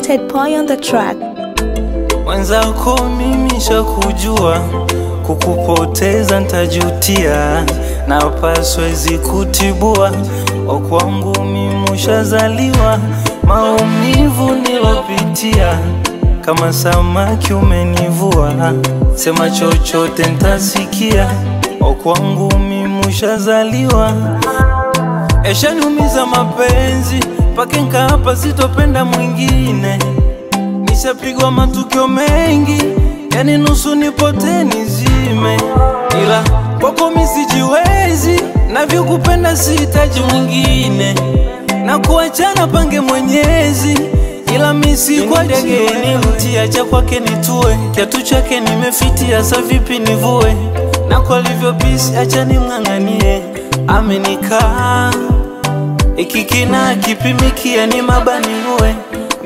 Ted Pie on the track. Wenzako mimi shakujua, kukupoteza ntajutia, na paswezi kutibua, okwangu mimi ushazaliwa, maumivu nilopitia, kama samaki umenivua, sema chochote ntasikia, okwangu mimi ushazaliwa. Eshaniumiza mapenzi, pake nkapa sitopenda mwingine, nishapigwa matukio mengi, yani nusu nipote nizime, ila kwako mimi sijiwezi, navyokupenda sihitaji mwingine, na kuachana pange Mwenyezi, ila mimi si kwa jini mti, acha kwake nitue, kiatu chake nimefitia, sa vipi nivue, na kwa livyo pisi acha nimng'ang'anie, amenikaa ikikina kipimikia ni mabaniwe,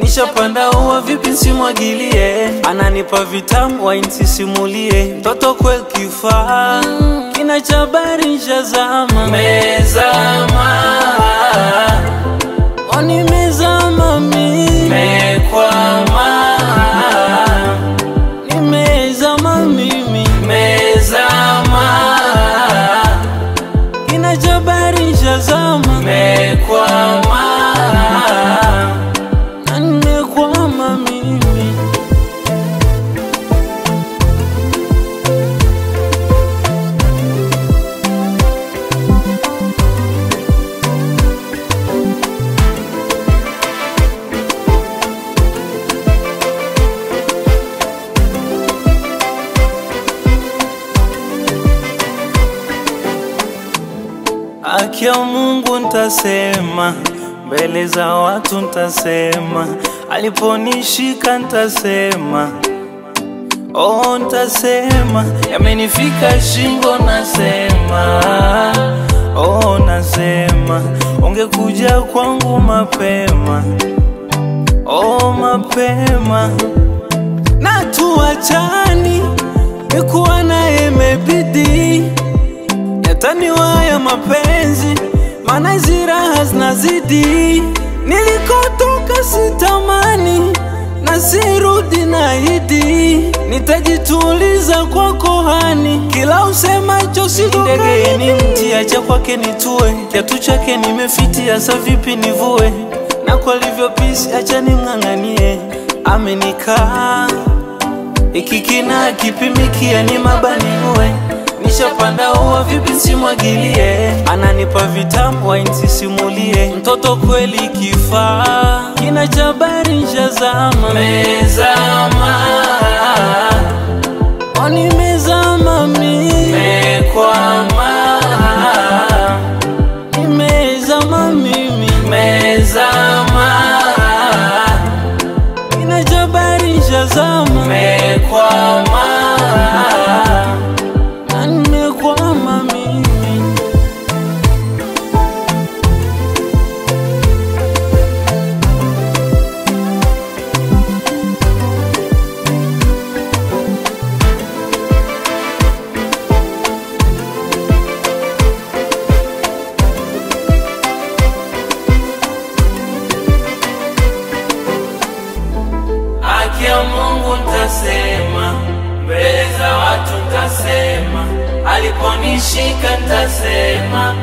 nishapanda uwa vipi simwagilie, ananipa vitamu wa insisimulie, toto kwel kifaa, kina chabari nishazama, mezama oni mezama mimi, mekwama nimezama mimi, mezama kina chabari nishazama, mekwama nimekwama mimi. Haki ya Mungu ntasema, mbele za watu ntasema, aliponishika ntasema, oh ntasema, yamenifika shingo nasema, oh nasema, ungekuja kwangu mapema, oh mapema, na tuachani, nikuwa naye imebidi, yataniwa ya mapenzi, maana hizi raha zinazidi, nilikotoka sitamani, na sirudi naahidi, nitajituliza kwako hani, kila usemacho sidege ni mti, acha kwake nitue, kiatu chake nimefitia, sa vipi nivue, na kwa livyo pisi acha nimng'ang'anie, amenikaa ikikina kipimikia ni mabaniwe, nishapanda uwa vipi simwagilie, ananipa vitamu wa insisimulie, mtoto kweli kifaa, kina chabari nishazama, mezama oni mezama mimi, mekwama nimezama mimi, mezama kina chabari nishazama, mekwama nimekwama mimi. Haki ya Mungu ntasema, mbele za watu ntasema, aliponishika ntasema,